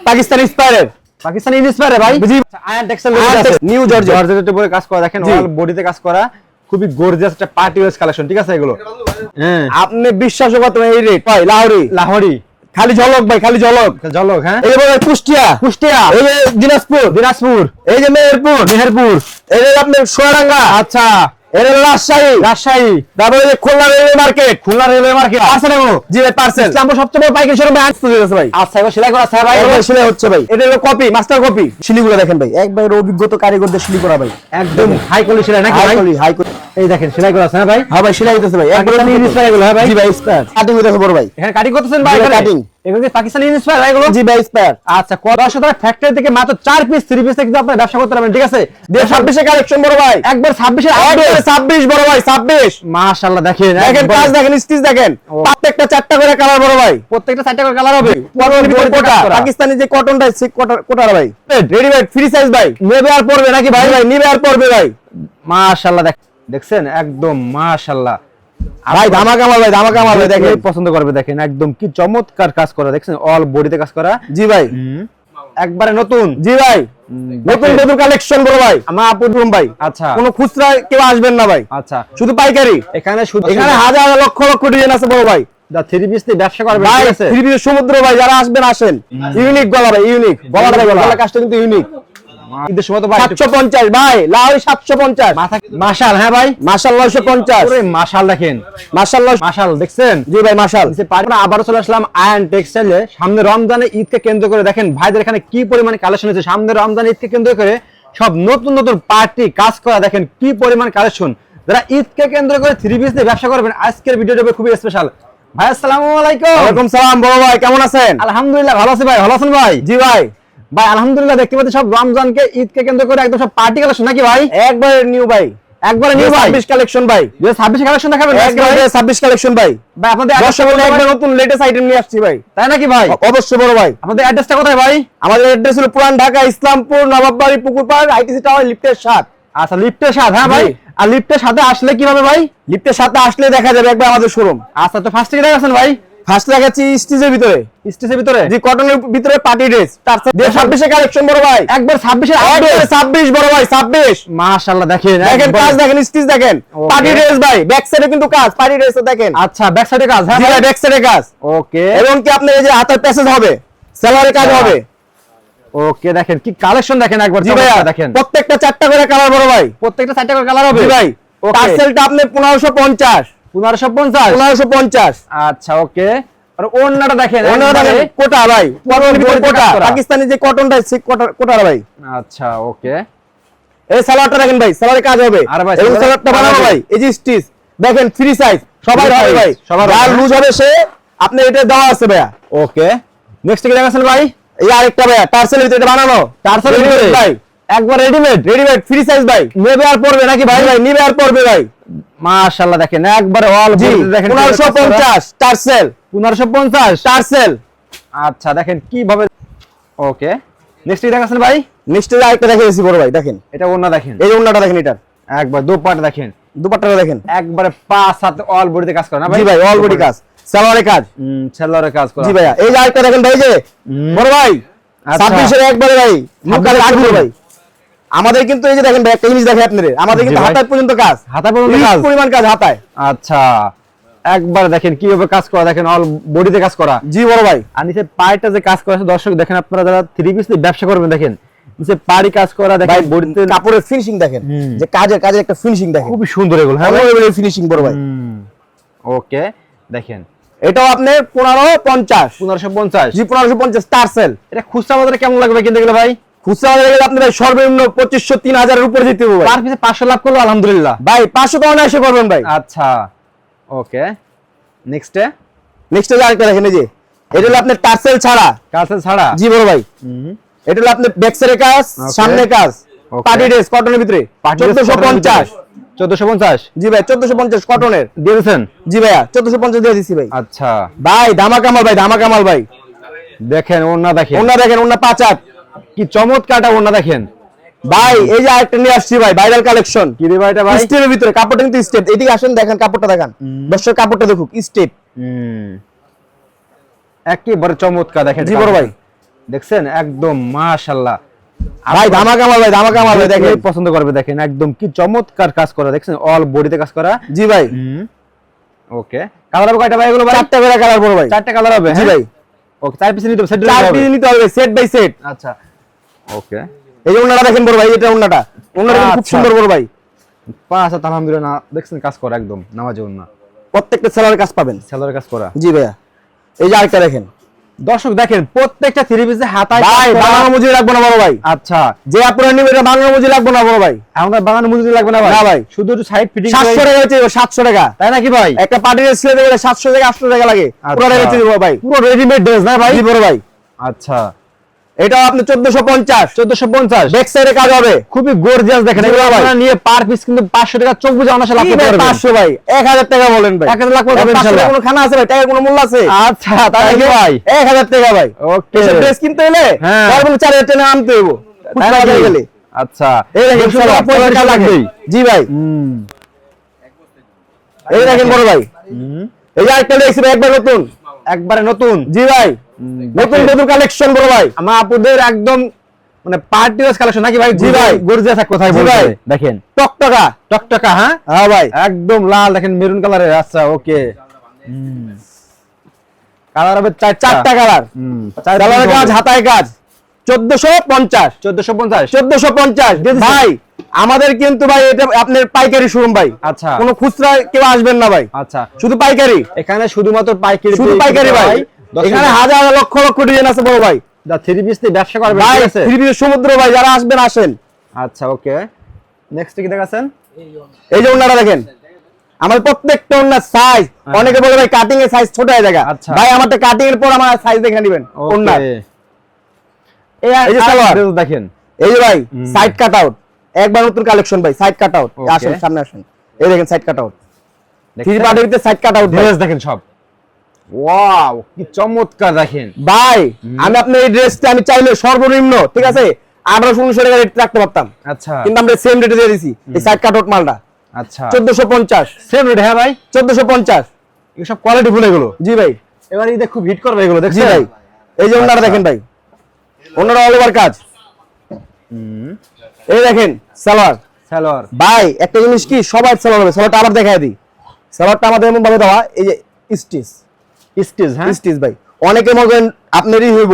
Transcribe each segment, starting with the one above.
Pakistani স্পায়ারের Pakistani inspire ভাই জি ion textile new Georgia জর্জেটের উপরে কাজ করা দেখেন অল বডিতে কাজ করা খুবই গর্জিয়াস একটা পার্টি ওয়্যার কালেকশন ঠিক আছে এগুলো হ্যাঁ আপনি বিশ্বাস করতে এই রেট ভাই লাহোরি লাহোরি খালি ঝলক ভাই খালি ঝলক ঝলক হ্যাঁ এই যে কুষ্টিয়া কুষ্টিয়া এই যে দিনাজপুর দিনাজপুর এই যে মেহেরপুর এই যে আপনার সোয়াডাঙ্গা আচ্ছা এই যে রাজশাহী তারপরে যে খুলনা রেলওয়ে মার্কেট পার্সেল এগুলো জি ভাই পার্সেল ইসলামপুর সবচেয়ে বড় পাইকারি শোরুম ভাই ভাই আচ্ছা এগুলো সেলাই করা আছে ভাই এগুলো সেলাই হচ্ছে ভাই এটা হলো কপি মাস্টার কপি শিলিগুলো দেখেন ভাই একবার অভিজ্ঞতা কারিগরদের শিলি করা ভাই একদম হাই কোয়ালিটি সেলাই নাকি ভাই হাই এই দেখেন সেলাই করা আছে হ্যাঁ ভাই হ্যাঁ ভাই সেলাই হইতেছে ভাই একবার পাকিস্তানি ইন্সপায়ার এগুলো হ্যাঁ ভাই জি ভাই স্পায়ার কাটিং হইতেছে বড় ভাই এখানে কাটিং করতেছেন ভাই জি ভাই, এখানে cutting। এগুলো কি পাকিস্তানি ইন্সপায়ার ভাই এগুলো জি ভাই স্পায়ার আচ্ছা কত শতক ফ্যাক্টরি থেকে মাত্র 4 পিস 3 পিস থেকে কিন্তু আপনারা ব্যবসা করতে পারবেন ঠিক আছে 26 এর কালেকশন বড় ভাই একবার 26 এর একবার 26 বড় ভাই 26 মাশাআল্লাহ দেখেন দেখেন একবার- কাজ দেখেন স্টিচ দেখেন প্রত্যেকটা চারটা করে কালার বড় ভাই প্রত্যেকটা 4টা করে কালার হবে কোটা পাকিস্তানি যে কটনটা কোটার ভাই রেডিমেড ফ্রি সাইজ ভাই নেবে আর পড়বে নাকি ভাই ভাই নিবে আর পড়বে ভাই মাশাআল্লাহ দেখছেন একদম মাশাআল্লাহ ভাই ধামাকা মাল ভাই দেখেন দেখেন পছন্দ করবে দেখেন একদম কি চমৎকার কাজ করা দেখছেন অল বডিতে কাজ করা জি ভাই একবারে নতুন জি ভাই নতুন কালেকশন বড় ভাই আমার আপুরুম ভাই আচ্ছা কোনো খুচরা কেউ আসবেন না ভাই আচ্ছা শুধু পাইকারি এখানে শুধু এখানে হাজার লক্ষ লক্ষ ডিজাইন আছে বড় ভাই দা 3 পিস দিয়ে ব্যবসা করবে ভাই ঠিক আছে 3 পিসের সমুদ্র ভাই যারা আসবেন আসেন ইউনিক গলা ভাই ইউনিক গলাটা ভাই গলা কাজটা কিন্তু ইউনিক ঈদের সময় তো ভাই 750 ভাই লাহোরি 750 মাথা মাশাল হ্যাঁ ভাই মাশাল 950 ওরে মাশাল দেখেন মাশাআল্লাহ মাশাল দেখছেন জি ভাই মাশাল আমরা আবারও চলে আসলাম আয়ন টেক্সটাইলে সামনে রমজানে ঈদকে কেন্দ্র করে দেখেন ভাইদের এখানে কি পরিমাণ কালেকশন হয়েছে সামনে রমজানে ঈদকে কেন্দ্র করে সব নতুন নতুন পার্টি কাজ করা দেখেন কি পরিমাণ কালেকশন যারা ঈদকে কেন্দ্র করে 3 পিস দিয়ে ব্যবসা করবেন আজকের ভিডিওটা হবে খুবই স্পেশাল ভাই আসসালামু আলাইকুম ওয়ালাইকুম সালাম বড় ভাই কেমন আছেন আলহামদুলিল্লাহ ভালো আছি ভাই ভালো আছেন ভাই জি ভাই ভাই আলহামদুলিল্লাহ দেখতে পাচ্ছি সব রমজানকে ঈদকে কেন্দ্র করে একদম সব পার্টি কালেকশন নাকি ভাই একবার নিউ ভাই একবারে নিউ ভাই 26 কালেকশন ভাই 26 কালেকশন দেখাবেন আজকে ভাই? একবার 26 কালেকশন ভাই ভাই আপনাদের দর্শক বলে একবার নতুন লেটেস্ট আইটেম নিয়ে আসছি ভাই তাই নাকি ভাই অবশ্যই বড় ভাই আপনাদের অ্যাড্রেসটা কোথায় ভাই আমাদের অ্যাড্রেস হলো পুরান ঢাকা ইসলামপুর নবাববাড়ি পুকুরপাড় আইটিসি টাওয়ার লিফটের 7 আচ্ছা লিফটের সাথে হ্যাঁ ভাই জি। আর লিফটের সাথে আসলে কিভাবে ভাই লিফটের সাথে আসলে দেখা যাবে একবার আমাদের শোরুম আচ্ছা তো ফার্স্ট থেকে দেখাচ্ছেন ভাই ফার্স্ট দেখাচ্ছি স্টিচের ভিতরে স্টেজের ভিতরে জি কটনের ভিতরে পার্টি ড্রেস তার সাথে 26 এর কালেকশন বড় ভাই একবার 26 এর একবার 26 বড় ভাই 26 মাশাআল্লাহ দেখেন দেখেন একবার- কাজ দেখেন স্টিচ দেখেন Okay. পার্টি ড্রেস ভাই ব্যাক সাইডে কিন্তু কাজ পার্টি ড্রেসে দেখেন আচ্ছা ব্যাক সাইডে কাজ হ্যাঁ জি ভাই ব্যাক সাইডে কাজ ওকে এবং কি আপনার এই যে হাতের প্যাসেজ হবে সেলারে কাজ হবে ওকে দেখেন কি কালেকশন দেখেন একবার জি ভাইয়া চমৎকার দেখেন প্রত্যেকটা চারটা করে কালার বড় ভাই প্রত্যেকটা 4টা করে কালার হবে জি ভাই ওকে টার্সেলটা আপনি 1550 1550 1550 আচ্ছা ওকে আর ওন্নাটা দেখেন ওনারা একবারে- দেখেন কোটা ভাই কটনের ভিতরে কোটা কাজ করা। পাকিস্তানি যে কটনটা কোটার ভাই আচ্ছা ওকে এই সালোয়ারটা দেখেন ভাই সালোয়ারে কাজ হবে আর ভাই, এবং সালোয়ারে সালোয়ারটা কাজ বানাবো হবে। ভাই এই যে স্টিচ দেখেন ফ্রি সাইজ সবাই Free হবে size, ভাই সবার হবে, যার হ্যাঁ। লুজ হবে সে আপনি এটা দেওয়া আছে ভাইয়া ওকে নেক্সট কি দেখাচ্ছেন ভাই এই আরেকটা ভাইয়া টার্সেলের ভিতরে এটা বানানো টার্সেলের Readymade ভিতরে? ভাই একবার রেডিমেড রেডিমেড ফ্রি সাইজ ভাই নেবে আর পড়বে নাকি ভাই ভাই নিবে আর পড়বে ভাই মাশাআল্লাহ দেখেন একবারে অল জি দেখেন 1550 টার্সেল 1550 টার্সেল আচ্ছা দেখেন কিভাবে ওকে নেক্সট কি দেখাচ্ছেন ভাই নেক্সট আরেকটা দেখিয়েছি বড় ভাই দেখেন এটা ওন্না দেখেন এই যে ওন্নাটা দেখেন এটা একবার দোপাট্টা দেখেন দুপাট্টাটা দেখেন একবারে পাঁচ হাতে অল বডিতে কাজ করে না ভাই জি ভাই অলরেডি কাজ সালোয়ারে কাজ সেলরে কাজ করা জি ভাইয়া এই যে আরেকটা দেখেন ভাই যে বড় ভাই আচ্ছা। 26 এর একবারে ভাই মুখারে 26 লাগবে ভাই আমাদের কিন্তু এই যে দেখেন ভাই একটা জিনিস দেখে আপনাদের আমাদের কিন্তু জি ভাই। হাতায় পর্যন্ত কাজ হাতা পর্যন্ত হিউজ কাজ পরিমাণ কাজ হাতায় আচ্ছা একবার দেখেন কিভাবে কাজ করা দেখেন অল বডিতে কাজ করা জি বড় ভাই আর নিচে পায়েটা যে কাজ করা আছে দর্শক দেখেন আপনারা যারা 3 পিস দিয়ে ব্যবসা করবেন দেখেন নিচে পাড়ি কাজ করা ভাই দেখেন বডিতে কাপড়ের ফিনিশিং দেখেন যে কাজের একটা ফিনিশিং দেখেন খুবই সুন্দর এগুলো হ্যাঁ ভাই? ফিনিশিং বড় ভাই ওকে দেখেন এটাও আপনি 1550 1550 জি 1550 টার্সেল এটা খুচরা বাজারে কেমন লাগবে কিনতে গেলে ভাই খুচরা বাজারে গেলে আপনি ভাই সর্বনিম্ন 2500 3000 এর উপরে যেতে হবে ভাই পার পিসে 500 লাভ করলো আলহামদুলিল্লাহ ভাই 500 টাকা এসে করবেন ভাই আচ্ছা ওকে নেক্সটে নেক্সট যে আরেকটা দেখেন এই যে এটা হলো আপনার টার্সেল ছাড়া কাছে ছাড়া জি বড় ভাই এটা হলো আপনার ব্যাক সাইডে কাজ Okay. সামনে কাজ Okay. পার্টি ড্রেস কটনের ভিতরে 1450 1450 জি ভাই 1450 কটনের দিয়ে দিয়েছেন জি ভাইয়া 1450 দিয়ে দিছি ভাই আচ্ছা ভাই ধামাকামাল ভাই ধামাকামাল ভাই দেখেন ওন্না দেখেন ওন্না দেখেন ওন্না 5 হাত কি চমৎকারটা ওন্না দেখেন ভাই এই যে আরেকটা নিয়ে আসছি ভাই ভাইরাল কালেকশন কি রে ভাই এটা ভাই স্টেপের ভিতরে কাপড়টা কিন্তু স্টেপ এদিকে আসেন দেখেন কাপড়টা দেখান দর্শক কাপড়টা দেখুক স্টেপ একেবারে চমৎকার দেখেন জি বড় ভাই দেখছেন একদম মাশাআল্লাহ ভাই ধামাকা মাল ভাই, ধামাকা মাল ভাই, দেখেন দেখেন পছন্দ করবে, দেখেন একদম কি চমৎকার কাজ করা, দেখছেন অল বডিতে কাজ করা। জি ভাই। ওকে, কালার হবে কয়টা ভাই এগুলো ভাই? 4টা করে কালার বড় ভাই। 4টা কালার হবে? জি ভাই। ওকে, 4 পিস নিতে হবে, সেট 4 পিস নিতে হবে, সেট বাই সেট। আচ্ছা ওকে, এই যে ওন্নাটা দেখেন বড় ভাই, এটা ওন্নাটা কিন্তু খুব আচ্ছা। সুন্দর বড় ভাই। পাঁচ হাত আলহামদুলিল্লাহ, দেখছেন কাজ করা একদম নামাজে ওন্না, প্রত্যেকটা সেলারের কাজ পাবেন। সেলরের কাজ করা। জি ভাইয়া। এই যে আরেকটা দেখেন দর্শক দেখেন প্রত্যেকটা থ্রি পিসে হাতায় ভাই, বানানো মজুরি লাগবে না বড় ভাই। আচ্ছা, যে আপনারা নিবেন এটা বানানো মজুরি লাগবে না বড় ভাই। আমাদের বাগানে মজুরি লাগবে না ভাই? না ভাই, শুধু একটু সাইড ফিটিং 700 টাকা হচ্ছে, 700 টাকা। তাই নাকি ভাই? একটা পার্টি ড্রেস ছেলে দেবে 700 থেকে 800 টাকা লাগে, পুরো টাকা হচ্ছে দিব ভাই, পুরো রেডিমেড ড্রেস না ভাই? জি বড় ভাই। আচ্ছা, এটাও আপনি 1450 1450 ব্যাক সাইডে কাজ হবে, খুবই গর্জিয়াস, দেখেন জি এগুলো ভাই। আপনারা নিয়ে পার পিস কিন্তু 500 টাকা চোখ বুজে অনায়াসে লাভ কি করতে ভাই, পারবেন। 500 ভাই, 1000 টাকা বলেন ভাই। 1000 লাখ করবেন 500 ইনশাআল্লাহ। কোনো খানা আছে ভাই, টাকার কোনো মূল্য আছে? আচ্ছা, তাই নাকি ভাই? 1000 টাকা ভাই। ওকে, এসব ড্রেস কিনতে হলে হ্যাঁ। তারপর 4000 টাকা আনতে হবে তাই নাকি? গেলে। আচ্ছা, এই দেখেন সব সব পয়সা টাকা লাগবে। লাগবেই। জি ভাই। এই দেখেন বড় ভাই, এই যে আরেকটা দেখছি ভাই, একবার নতুন, একবারে নতুন। জি ভাই, নতুন নতুন কালেকশন বড় ভাই। আমার আপুদের একদম মানে পার্টি ওয়ার কালেকশন নাকি ভাই? জি ভাই। গর্জিয়াস এক কথায় জি বলতে ভাই। দেখেন টকটকা। টকটকা, হ্যাঁ হ্যাঁ ভাই। একদম লাল, দেখেন মেরুন কালারের। আচ্ছা ওকে, কালার হবে 4টা কালার, কালারের কাজ, হাতায় কাজ। 1450 1450 1450 ভাই। আমাদের কিন্তু ভাই এটা আপনার পাইকারি শোরুম ভাই। আচ্ছা। কোনো খুচরা কেউ আসবেন না ভাই, আচ্ছা, শুধু পাইকারি, এখানে শুধুমাত্র পাইকারি, শুধু পাইকারি ভাই। এখানে হাজার লক্ষ লক্ষ ডিজাইন আছে বড় ভাই। দা থ্রি পিস দিয়ে ব্যবসা করবে, ভাই ঠিক আছে? থ্রি পিসের সমুদ্র ভাই, যারা আসবেন আসেন। আচ্ছা ওকে, নেক্সট কি দেখাচ্ছেন? এই যে ওন্নাটা দেখেন, আমার প্রত্যেকটা ওন্নার সাইজ, অনেকে বলে ভাই কাটিং এর সাইজ ছোট হয়ে যায়। আচ্ছা। ভাই আমারটা কাটিং এর পর আমার সাইজ দেখে নেবেন ওন্নার। এই যে সালোয়ার। দেখেন, এই যে ভাই সাইড কাট আউট, একবার নতুন কালেকশন ভাই, সাইড কাট আউট। Okay. আসেন সামনে আসেন, এই দেখেন সাইড কাট আউট, থ্রি দেখছেন? পার্টের ভিতরে সাইড কাট আউট ড্রেস দেখেন সব, ওয়াও কি চমৎকার দেখেন। ভাই। আমি আপনার এই ড্রেসটা আমি চাইলে সর্বনিম্ন, ঠিক আছে, 1800-1900 টাকা রেট রাখতে পারতাম, আচ্ছা কিন্তু আমরা সেম রেটে দিয়ে দিছি এই সাইড কাট আউট মালটা। আচ্ছা, 1450 সেম রেট, হ্যাঁ ভাই, 1450 এগুলো সব কোয়ালিটি ফুল এগুলো। জি ভাই। এবার ঈদে খুব হিট করবে এগুলো, জি দেখছেন? ভাই। এই যে ওন্নাটা আচ্ছা। দেখেন ভাই, ওন্নাটা অল ওভার কাজ। এই দেখেন সালোয়ার। সালোয়ার ভাই একটা জিনিস কি, সবাই সালোয়ার হবে, সালোয়ারটা আবার দেখায় দিই। সালোয়ারটা আমাদের এমন ভাবে দেওয়া, এই যে স্টিচ, স্টিচ, হ্যাঁ স্টিচ ভাই। অনেকে মনে করেন আপনারই হইব,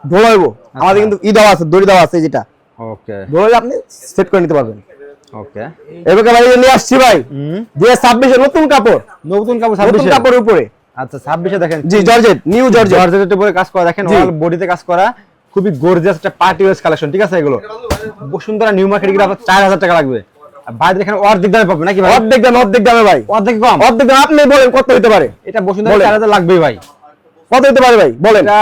ঢোল হইব, আমাদের কিন্তু ই দেওয়া আছে, দড়ি দেওয়া আছে, যেটা ওকে ঢোল হলে আপনি সেট করে নিতে পারবেন। ওকে, এবার ভাই এই যে নিয়ে আসছি ভাই 2026 নতুন কাপড়, নতুন কাপড় নতুন 26 কাপড়ের উপরে। আচ্ছা 26 দেখেন, জি জর্জেট, নিউ জর্জেট। জর্জেটের উপরে কাজ করা, দেখেন জি। অল বডিতে কাজ করা, খুবই গর্জিয়াস একটা পার্টি ওয়্যার কালেকশন, ঠিক আছে? এগুলো বসুন্ধরা নিউ মার্কেটে গেলে আপনার 4000 টাকা লাগবে, আর বাইরে এখানে অর্ধেক দামে পাবেন নাকি ভাই? অর্ধেক দামে, অর্ধেক দামে ভাই, অর্ধেক কম। অর্ধেক দামে। আপনি বলেন কত হতে পারে? এটা বসুন্ধরা বলেন। 4000 লাগবেই ভাই। কত হতে পারে ভাই বলেন? এটা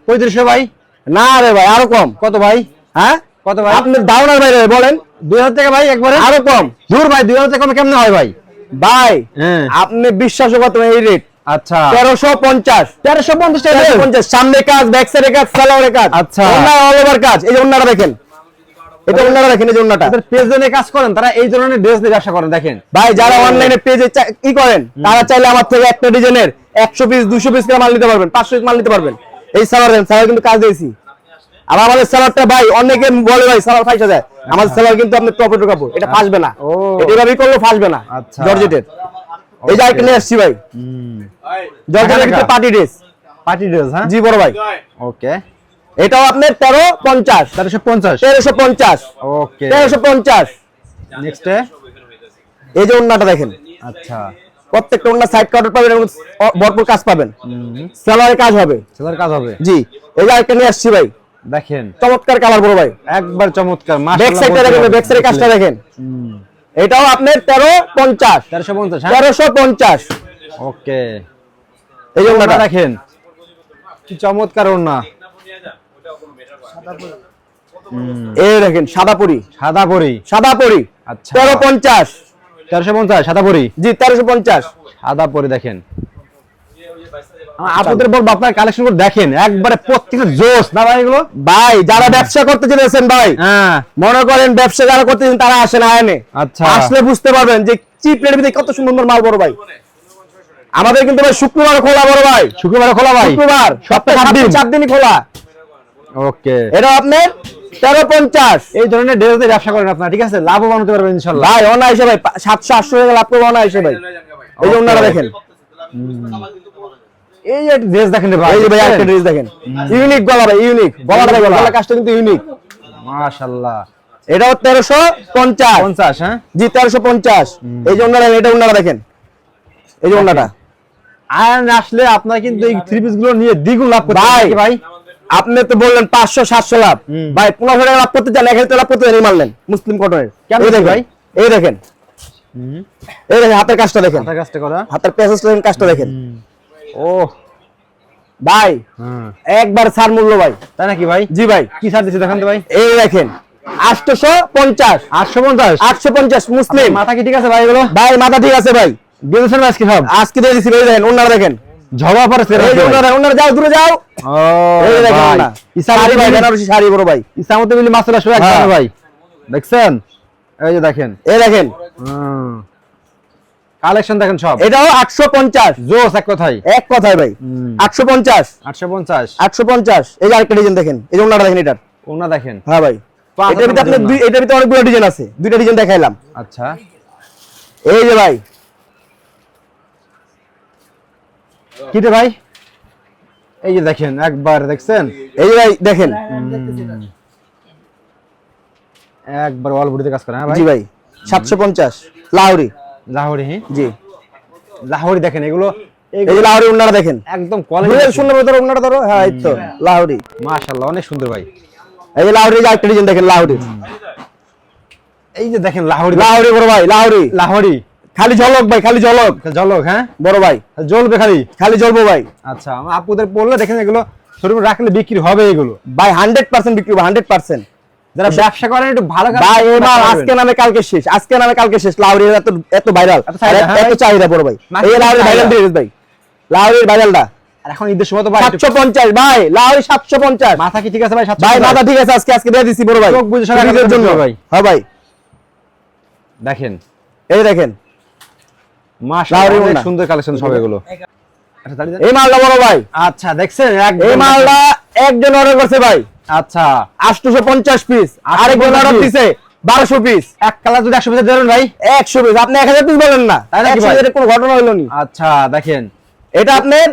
3500 ভাই। না রে ভাই, আরো কম। কত ভাই? হ্যাঁ কত ভাই? আপনি দাওনার বাইরে বলেন। 2000 টাকা ভাই একবারে? আরো কম। দূর ভাই, 2000 টাকা কমে কেমনে হয় ভাই? ভাই হ্যাঁ। আপনি বিশ্বাসও করতে পারেন এই রেট। আচ্ছা 1350 1350 টাকা। 1350 সামনে কাজ, ব্যাক সাইডে কাজ, সালোয়ারে কাজ। আচ্ছা। ওন্না অল ওভার কাজ। এই যে ওন্নাটা দেখেন, এটা ওন্নাটা দেখেন, এই যে ওন্নাটা। যাদের পেজ নিয়ে কাজ করেন তারা এই ধরনের ড্রেস নিয়ে ব্যবসা করেন, দেখেন ভাই যারা অনলাইনে পেজে কি করেন, তারা চাইলে আমার থেকে একটা ডিজাইনের 100 পিস 200 পিস করে মাল নিতে পারবেন, 500 পিস মাল নিতে পারবেন। এই সালোয়ার দেন, সালোয়ার কিন্তু কাজ দিয়েছি। আর আমাদের সালোয়ারটা ভাই অনেকে বলে ভাই সালোয়ার ফাইসা যায়, আমাদের সালোয়ার কিন্তু আপনার টপের কাপড়, এটা ফাসবে না। ও। এটা এভাবেই করলে ফাসবে না। আচ্ছা। জর্জেটের। এই যে আরেকটা নিয়ে আসছি ভাই, জর্জেটের ভিতরে পার্টি ড্রেস। পার্টি ড্রেস, হ্যাঁ জি বড় ভাই, ওকে। এটাও আপনার 1350 1350 1350 ওকে। 1350 নেক্সট এই যে ওন্নাটা দেখেন, আচ্ছা প্রত্যেকটা ওন্না সাইড কাটার পাবেন এবং ভরপুর কাজ পাবেন, সালোয়ারে কাজ হবে। সেলার কাজ হবে, জি। এই যে আরেকটা নিয়ে আসছি ভাই, দেখেন চমৎকার কালার বড় ভাই। একবার চমৎকার, ব্যাক মাশাআল্লাহ। সাইডটা দেখেন, ব্যাক সাইডের কাজটা দেখেন। এটাও আপনার 1350 1350, হ্যাঁ 1350 ওকে। এই যে ওন্নাটা দেখেন কি চমৎকার ওন্না, এই দেখেন সাদা পরি, সাদা পরি। সাদা পরি। আচ্ছা 1350 1350 সাদা পরি, জি 1350 সাদা পরি। দেখেন আপনাদের বল আপনার কালেকশন করে দেখেন, একবারে প্রত্যেকটা জোস না ভাই এগুলো। ভাই যারা ব্যবসা করতে চলেছেন ভাই, হ্যাঁ মনে করেন ব্যবসা যারা করতেছেন তারা আসেন আয়নে, আচ্ছা আসলে বুঝতে পারবেন যে চিপ রেটের ভিতরে কত সুন্দর মাল বড় ভাই। আমাদের কিন্তু ভাই শুক্রবার খোলা বড় ভাই, শুক্রবার খোলা ভাই, শুক্রবার সপ্তাহে 7 দিনই খোলা। ওকে, এটা আপনার 1350। এই ধরনের ড্রেস দিয়ে ব্যবসা করেন আপনারা, ঠিক আছে, লাভবান হতে পারবেন ইনশাআল্লাহ। ভাই অনায়াসে ভাই 700-800 টাকা লাভ করবো অনায়াসে ভাই। এই যে ওনারা দেখেন, এই যে ড্রেস দেখেন রে ভাই, এই যে ভাই একটা ড্রেস দেখেন, ইউনিক গলা ভাই, ইউনিক গলাটা ভাই, গলা কাজটা কিন্তু ইউনিক। মাশাআল্লাহ, এটাও 1350। 50, হ্যাঁ জি 1350। এই যে ওনারা, এটা ওনারা দেখেন, এই যে ওনাটা। আয়রন আসলে আপনারা কিন্তু এই থ্রি পিস গুলো নিয়ে দ্বিগুণ লাভ করতে ভাই, পারেন ভাই। আপনি তো বললেন 500-700 লাভ, ভাই 1500 টাকা লাভ করতে চান, 1000 টাকা লাভ করতে চান, এই মারলেন মুসলিম কটনের। কেমন এই দেখেন ভাই? এই দেখেন, এই দেখেন হাতের কাজটা দেখেন, হাতের কাজটা করা, হাতের প্যাসেজটা দেখেন, কাজটা দেখেন। ও ভাই হ্যাঁ, একবার ছাড় মূল্য ভাই। তাই নাকি ভাই? জি ভাই, কি ছাড় দিছে দেখান তো ভাই। এই দেখেন 850, 850, 850 মুসলিম। মাথা কি ঠিক আছে ভাই এগুলো? ভাই মাথা ঠিক আছে ভাই, দিয়েছেন আজকে সব? আজকে দিয়ে দিছি ভাই। দেখেন ওনারা দেখেন, ঝগড়া পড়েছে এই যে ওনারা, ওনারা যাও দূরে যাও। ও এই দেখেন ভাই, ওনারা, শাড়ি ভাই, বেনারসি শাড়ি বড় ভাই। ইসামতে মিলি মাসুল আসবে একদম হ্যাঁ। ভাই, দেখছেন? এই যে দেখেন, এই দেখেন কালেকশন দেখেন সব, এটাও 850। জোস এক কথাই, এক কথায় ভাই 850, 850। 850। এই যে আরেকটা ডিজাইন দেখেন, এই যে ওনারা দেখেন এটার। ওনা দেখেন, হ্যাঁ ভাই, এটার ভিতরে আপনি এটার ভিতরে অনেকগুলো ডিজাইন আছে, দুইটা ডিজাইন দেখাইলাম। আচ্ছা এই যে ভাই, কি রে ভাই, এই যে দেখেন একবার দেখছেন, এই যে ভাই দেখেন, একবার অল বডিতে কাজ করে। হ্যাঁ ভাই, জি ভাই 750 লাহোরি। লাহোরি, হ্যাঁ জি লাহোরি দেখেন, এগুলো এই যে লাহোরি ওনারা দেখেন, একদম ঘুরে কোয়ালিটি সুন্দর ধরো ওনারা ধরো। হ্যাঁ এই তো লাহোরি। মাশাআল্লাহ, অনেক সুন্দর ভাই। এই যে লাহোরি, যে আরেকটা ডিজাইন দেখেন লাহোরি। এই যে দেখেন লাহোরি, লাহোরি বড় ভাই, লাহোরি লাহোরি খালি ঝলক ভাই, খালি ঝলক ঝলক, হ্যাঁ বড় ভাই, জ্বলবে খালি। খালি জ্বলবো ভাই। আচ্ছা, আমার আপুদের পড়লে দেখেন এগুলো শোরুমে রাখলে বিক্রি হবে এগুলো। ভাই 100% বিক্রি হবে, 100%। যারা ব্যবসা করেন একটু ভালো করে ভাই এই মাল আজকে নামে কালকে শেষ, আজকে নামে কালকে শেষ। লাহোরি এত এত ভাইরাল, এত চাহিদা, হ্যাঁ এত ভাই। চাহিদা বড় ভাই। মার্কেটে এই লাহোরি ভাইরাল চাহিদা। ড্রেস ভাই, লাহোরির ভাইরালটা। আর এখন ঈদের সময় তো ভাই একটু 750 ভাই, লাহোরি 750। মাথা কি ঠিক আছে ভাই? 750 ভাই মাথা ঠিক আছে, আজকে আজকে দিয়ে দিছি বড় ভাই, চোখ বুজে সারা ঈদের রাখতে জন্য হবে ভাই। হ্যাঁ ভাই, দেখেন এই দেখেন মাশাআল্লাহ, লাহোরি অনেক ওড়না। সুন্দর কালেকশন সব এগুলো। আচ্ছা দাঁড়িয়ে যান। এই মালটা বড় ভাই, আচ্ছা দেখছেন একদম এই মালটা একজন অর্ডার করছে ভাই আচ্ছা 850 পিস, 850 আরেকজন অর্ডার piece। দিছে 1200 পিস। এক কালার যদি 100 পিস দেবেন ভাই। 100 পিস আপনি 1000 পিস বলেন না, তাই নাকি 100 ভাই? এর কোনো ঘটনা হইলো নি। আচ্ছা দেখেন এটা আপনার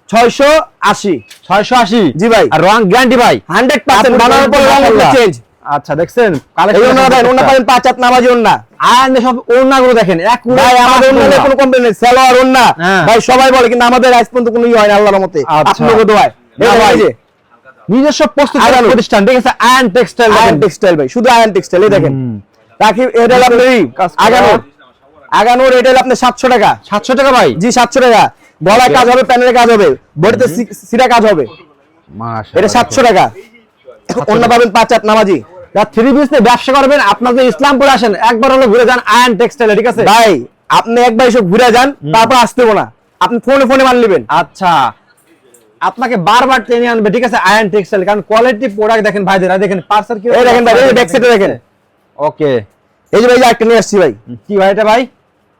680। 680। জি ভাই, আর রং গ্যারান্টি ভাই 100% বানানোর পর রং উঠলে চেঞ্জ। আচ্ছা দেখছেন এই ওনা দেন, ওনা পাবেন 5 হাত নামাজি ওনা। আর সব ওড়নাগুলো দেখেন এক ভাই আমাদের ওনাতে কোনো কমপ্লেইন নেই, সালোয়ার ওনা হ্যাঁ। ভাই সবাই বলে, কিন্তু আমাদের আজ পর্যন্ত কোনো ই হয় না আল্লাহর রহমতে। আচ্ছা। আপনাদের দোয়ায় এই না ভাই, যে নিজস্ব প্রস্তুত আগানো। প্রতিষ্ঠান, ঠিক আছে, আয়ন টেক্সটাইল আয়ন টেক্সটাইল ভাই, শুধু আয়ন টেক্সটাইল। এই দেখেন রাখি, এটা হলো আপনার কাজ করা। আগানোর, আগানোর এটা হলো আপনার 700 টাকা। 700 টাকা ভাই। জি 700 টাকা, গলায় কাজ হবে, প্যানেলে কাজ হবে, বডিতে সিরা কাজ হবে। মাশাআল্লাহ, এটা 700 টাকা। অন্য পাবেন 5 হাত নামাজি। যারা থ্রি পিস নিয়ে ব্যবসা করবেন আপনাদের ইসলামপুরে আসেন, একবার হলো ঘুরে যান আয়ন টেক্সটাইলে, ঠিক আছে ভাই আপনি একবার এসে ঘুরে যান, তারপর আসতে হবে না, আপনি ফোনে ফোনে মাল নেবেন। আচ্ছা, আপনাকে বারবার টেনে আনবে, ঠিক আছে, আয়ন টেক্সটাইল, কারণ কোয়ালিটি প্রোডাক্ট দেখেন ভাইদের, আর দেখেন পার্সার কি এই দেখেন ভাই, এই ব্যাক সাইডে দেখেন। ওকে, এই যে ভাই যে একটা নিয়ে আসছি ভাই, কি ভাই এটা ভাই?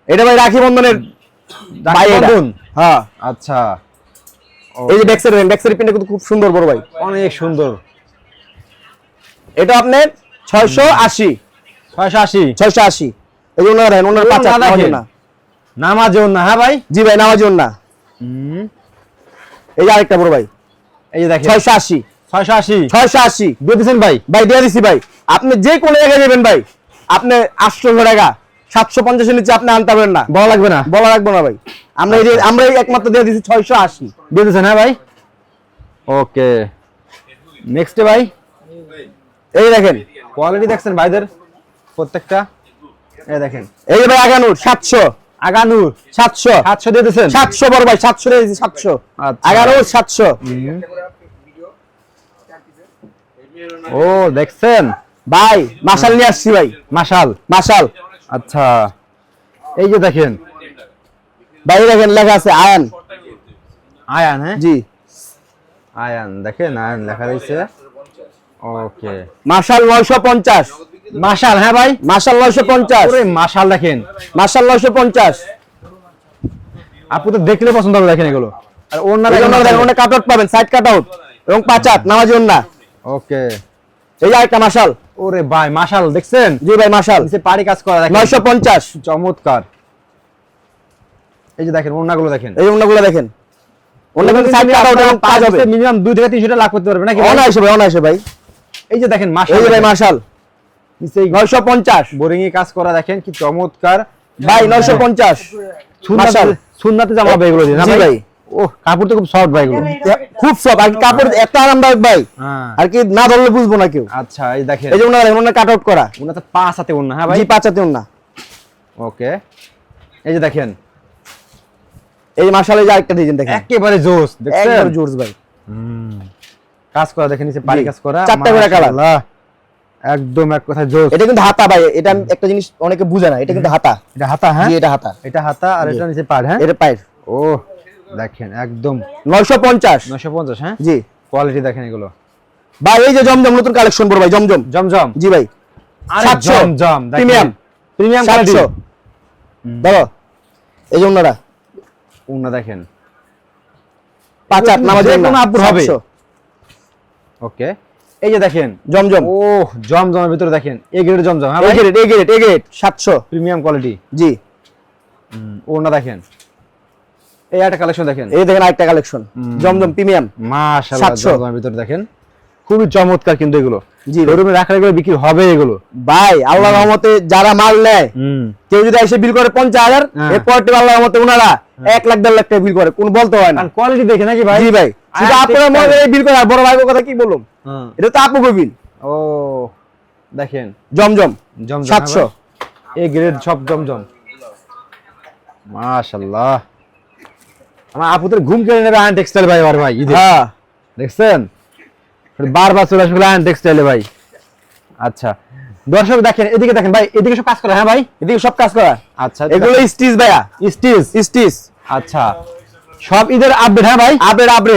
এটা ভাই রাখি বন্ধনের ভাই এটা। বন্ধন। হ্যাঁ আচ্ছা, এই যে ব্যাক সাইডে দেখেন, ব্যাক সাইডের প্রিন্টটা কিন্তু খুব সুন্দর বড় ভাই। অনেক সুন্দর। এটা আপনার 680। 680। 680। এই যে ওনারা দেখেন, ওনার 5 হাত নামাজি না। নামাজ না, হ্যাঁ ভাই। জি ভাই নামাজি না। এই যে আরেকটা বড় ভাই, এই যে দেখেন 680। 680 680 দিয়ে দিয়েছেন ভাই। ভাই দিয়ে দিছি ভাই। আপনি যে কোনো জায়গায় যাবেন ভাই, আপনি 800 টাকা 750 এর নিচে আপনি আনতে পারবেন না, বলা লাগবে না, বলা রাখবো না ভাই। আমরা এই যে আমরা এই একমাত্র দিয়ে দিছি 680। দিয়ে দিয়েছেন, হ্যাঁ ভাই। ওকে, নেক্সট ভাই, এই দেখেন, কোয়ালিটি দেখছেন ভাইদের প্রত্যেকটা, এই দেখেন এই যে ভাই আগানুর 700। আগানুর 700 700 দিয়ে দিয়েছেন। 700 বড় ভাই, 700 দিয়ে দিছি 700। আচ্ছা। আগানুর 700। ও দেখছেন ভাই মাশাল নিয়ে আসছি ভাই, মাশাল। মাশাল। আচ্ছা, এই যে দেখেন ভাই দেখেন লেখা আছে আয়ন। আয়ান, হ্যাঁ জি আয়ান, দেখেন আয়ান লেখা রয়েছে। ওকে, মাশাল 950। মাশাল, হ্যাঁ ভাই। মাশাল 950। ওরে মাশাল দেখেন, মাশাল 950। আপু তো দেখলে পছন্দ হবে, দেখেন এগুলো। আর ওড়না এই দেখেন, জন্য দেখেন ওখানে কাট আউট পাবেন, সাইড কাট আউট এবং 5 হাত নামাজি ওন্না। ওকে, এই যে আরেকটা মাশাল। ওরে ভাই মাশাল দেখছেন? জি ভাই মাশাল, নিচে পাড়ি কাজ করা দেখেন 950। চমৎকার। এই যে দেখেন ওড়নাগুলো দেখেন, এই ওন্নাগুলো দেখেন, ওন্না কিন্তু সাইড কাটা ওটা কাজ হবে। মিনিমাম 2 থেকে 300 টাকা লাভ করতে পারবে নাকি? অনায়াসে ভাই, অনায়াসে ভাই। এই যে দেখেন এই মাশাল, যে ভাই মাশাল, নিচে 950 বোরিং এ কাজ করা দেখেন কি চমৎকার ভাই, 950 মাশাল। সুন্নাতে জামা হবে এগুলো দিয়ে না জি ভাই। ও কাপড় তো খুব সফট ভাই এগুলো। খুব সব, আর কাপড় এত আরামদায়ক ভাই, হ্যাঁ আর কি না ধরলে বুঝবো না কেউ। আচ্ছা এই দেখেন এই যে ওন্না কাট আউট করা, ওনাতে 5 হাতে ওড়না। হ্যাঁ ভাই, জি 5 হাতে ওন্না। ওকে। এই যে দেখেন এই মাশাল, এই যে আরেকটা ডিজাইন দেখেন, একেবারে জোস দেখছেন? একদম জোরস ভাই। কাজ করা দেখেন, নিচে পাড়ি জি। কাজ করা, 4টা করে কালার। মাশাআল্লাহ, একদম এক কথায় জোস। এটা কিন্তু হাতা ভাই, এটা আমি একটা জিনিস অনেকে বুঝে না, এটা কিন্তু হাতা। এটা হাতা, হ্যাঁ জি এটা হাতা, এটা হাতা আর এটা নিচে পাড়। হ্যাঁ এটা পায়ের। ও দেখেন একদম 950 950। হ্যাঁ জি কোয়ালিটি দেখেন এগুলো ভাই। এই যে জমজম নতুন কালেকশন বড় ভাই, জমজম। জমজম। জি ভাই, আরে 700 জমজম প্রিমিয়াম, প্রিমিয়াম কোয়ালিটি। 700 দেখো। এই যে ওন্নারা ওড়না দেখেন 5 নামাজ যে কোনো আপুর হবে। 700 ওকে। এই যে দেখেন জমজম, ও জমজমের ভিতরে দেখেন এ গ্রেডের জমজম। হ্যাঁ এই ভাই, গ্রেড, এই গ্রেড, এই গ্রেড 700 প্রিমিয়াম কোয়ালিটি। জি। ওড়না দেখেন, এই একটা কালেকশন দেখেন, এই দেখেন আরেকটা কালেকশন, জমজম প্রিমিয়াম। মাশাআল্লাহ 700 জমজমের ভিতরে দেখেন খুবই চমৎকার কিন্তু এগুলো। জি শোরুমে রাখলে এগুলো বিক্রি হবে এগুলো। ভাই আল্লাহর রহমতে যারা মাল নেয়, কেউ যদি এসে বিল করে 50,000, হ্যাঁ। এরপর আল্লাহর রহমতে ওনারা 1 লাখ 1.5 লাখ টাকা বিল করে, কোন বলতে হয় না। আর কোয়ালিটি দেখে নাকি ভাই? জি ভাই, শুধু আপনারা মনে এই বিল করে, আর বড় ভাইয়ের কথা কি বলুম, হ্যাঁ। এটা তো আপু বিল। ও দেখেন জমজম জমজম 700 এ গ্রেড সব জমজম। মাশাআল্লাহ, আমার আপুদের ঘুম কেড়ে নেবে আয়ন টেক্সটাইল ভাই। আর ভাই ঈদে হ্যাঁ দেখছেন বারবার চলে আসবে আয়ন টেক্সটাইলে ভাই। আচ্ছা দর্শক দেখেন, এদিকে দেখেন ভাই, এদিকে সব কাজ করা। হ্যাঁ ভাই, এদিকে সব কাজ করা, আচ্ছা এগুলো স্টিচ ভাইয়া, স্টিচ। স্টিচ আচ্ছা সব ঈদের আপডেট। হ্যাঁ ভাই, আপডেট আপডেট।